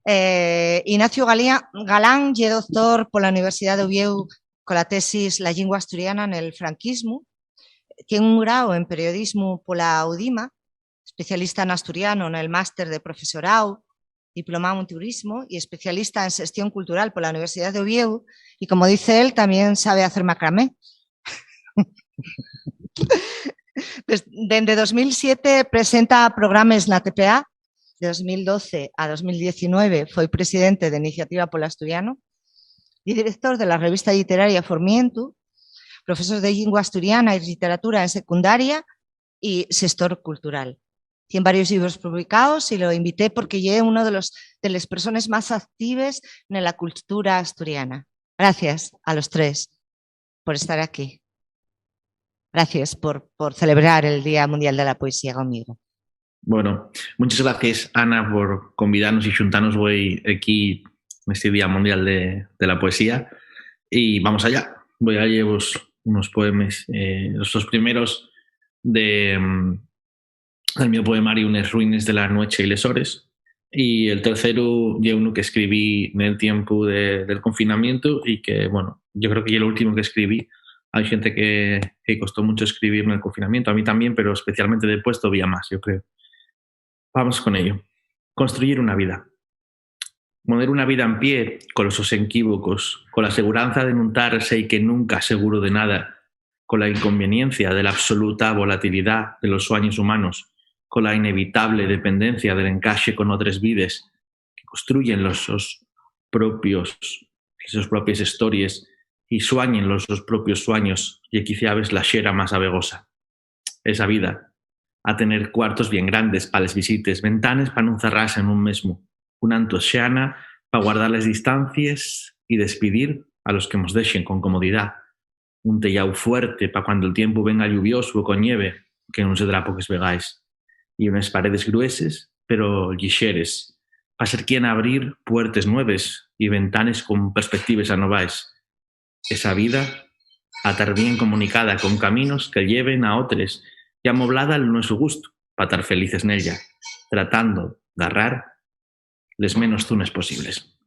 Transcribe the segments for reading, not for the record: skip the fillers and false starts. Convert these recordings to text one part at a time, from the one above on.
Ignacio Galán é doctor pola Universidade de Oviedo cola tesis La lingua asturiana en el franquismo. Tiene un grado en periodismo pola UDIMA, especialista en asturiano en el máster de profesorado, diplomado en turismo y especialista en gestión cultural por la Universidad de Oviedo. Y como dice él, también sabe hacer macramé. Desde 2007 presenta programas na TPA. De 2012 a 2019 foi presidente de Iniciativa Polo Asturiano e director de la revista literaria Formiento, profesor de lingua asturiana e literatura en secundaria y gestor cultural. Tiene varios libros publicados y lo invité porque es uno de las personas más activas en la cultura asturiana. Gracias a los tres por estar aquí. Gracias por celebrar el Día Mundial de la Poesía conmigo. Bueno, muchas gracias, Ana, por convidarnos y juntarnos hoy aquí en este Día Mundial de la Poesía. Y vamos allá. Voy a llevar unos poemas, los dos primeros del mío poemario Unes ruines de la noche y les hores. Y el tercero es uno que escribí en el tiempo del confinamiento y que, bueno, yo creo que es el último que escribí. Hay gente que costó mucho escribir en el confinamiento, a mí también, pero especialmente después todavía más, yo creo. Vamos con ello. Construir una vida. Poner una vida en pie con los equívocos, con la aseguranza de nuntarse y que nunca seguro de nada, con la inconveniencia de la absoluta volatilidad de los sueños humanos, con la inevitable dependencia del encaje con otras vidas que construyen sus propias historias y sueñen los propios sueños y quizá ves la xera más abegosa. Esa vida a tener cuartos bien grandes para las visitas, ventanas para no cerrarse en un mismo, una antoxana para guardar las distancias y despedir a los que nos dejen con comodidad, un tellao fuerte para cuando el tiempo venga lluvioso o con nieve, que no se drapo que es vegáis, y unas paredes gruesas, pero ligeres, para ser quien abrir puertas nuevas y ventanas con perspectivas anovais. Esa vida a estar bien comunicada con caminos que lleven a otros y amoblada al nuestro gusto, para estar felices en ella, tratando de agarrar les menos zunes posibles.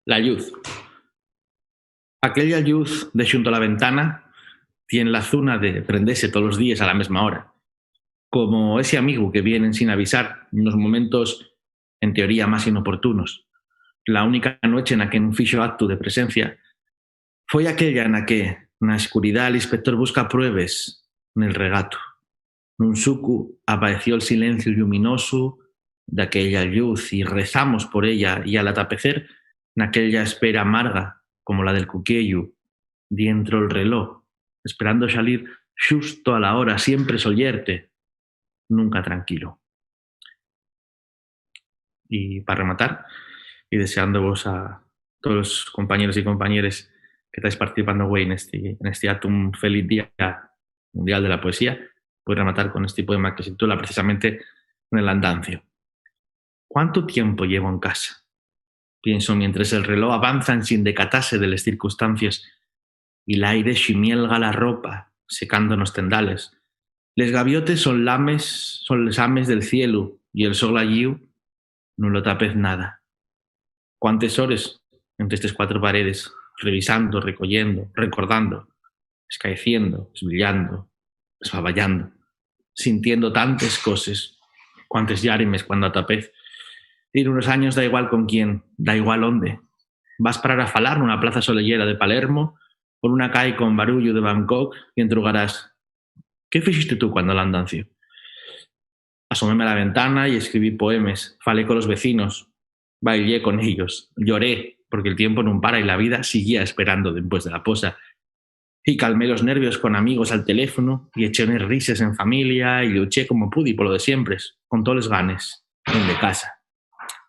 La luz. Aquella luz de junto a la ventana tiene la zona de prenderse todos los días a la misma hora, como ese amigo que viene sin avisar en los momentos en teoría más inoportunos. La única noche en la que un fixo acto de presencia fue aquella en la que, en la oscuridad, el inspector busca pruebas en el regato. En un sucu apareció el silencio luminoso de aquella luz y rezamos por ella, y al atapecer, en aquella espera amarga, como la del cuquello, dentro el reloj, esperando salir justo a la hora, siempre sollerte, nunca tranquilo. Y para rematar, y deseándoos a todos los compañeros y compañeras que estáis participando hoy en este acto, un feliz Día Mundial de la Poesía, voy a rematar con este poema que se titula precisamente En el andancio. ¿Cuánto tiempo llevo en casa? Pienso mientras el reloj avanza sin decatarse de las circunstancias y el aire chimielga la ropa, secándonos tendales. Les gaviotes son les ames del cielo y el sol allí no lo tapez nada. ¿Cuántas horas entre estas cuatro paredes, revisando, recogiendo, recordando, escaeciendo, esbrillando, esbaballando, sintiendo tantas cosas, cuantas llarimes cuando atapez? Ir unos años da igual con quién, da igual dónde. Vas parar a falar nunha plaza solellera de Palermo, por una calle con barullo de Bangkok y entrugarás: ¿qué fixiste tú cuando l'andancio? Asoméme a la ventana y escribí poemas, falé con los vecinos, bailé con ellos, lloré porque el tiempo no para y la vida seguía esperando después de la posa. Y calmé los nervios con amigos al teléfono y eché unas risas en familia y luché como pude por lo de siempre, con todos los ganes, en de casa.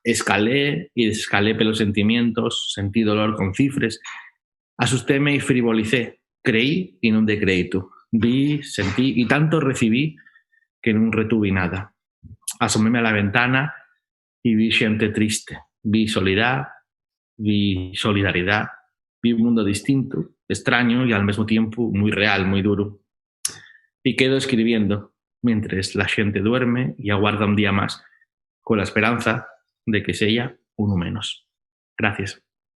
Escalé y desescalé pelos sentimientos, sentí dolor con cifres, asustéme y frivolicé, creí y no decreí tú. Vi, sentí y tanto recibí que no retuve nada. Asoméme a la ventana y vi gente triste, vi soledad, vi solidaridad, vi un mundo distinto, extraño y al mismo tiempo muy real, muy duro. Y quedo escribiendo mientras la gente duerme y aguarda un día más, con la esperanza de que sea uno menos. Gracias.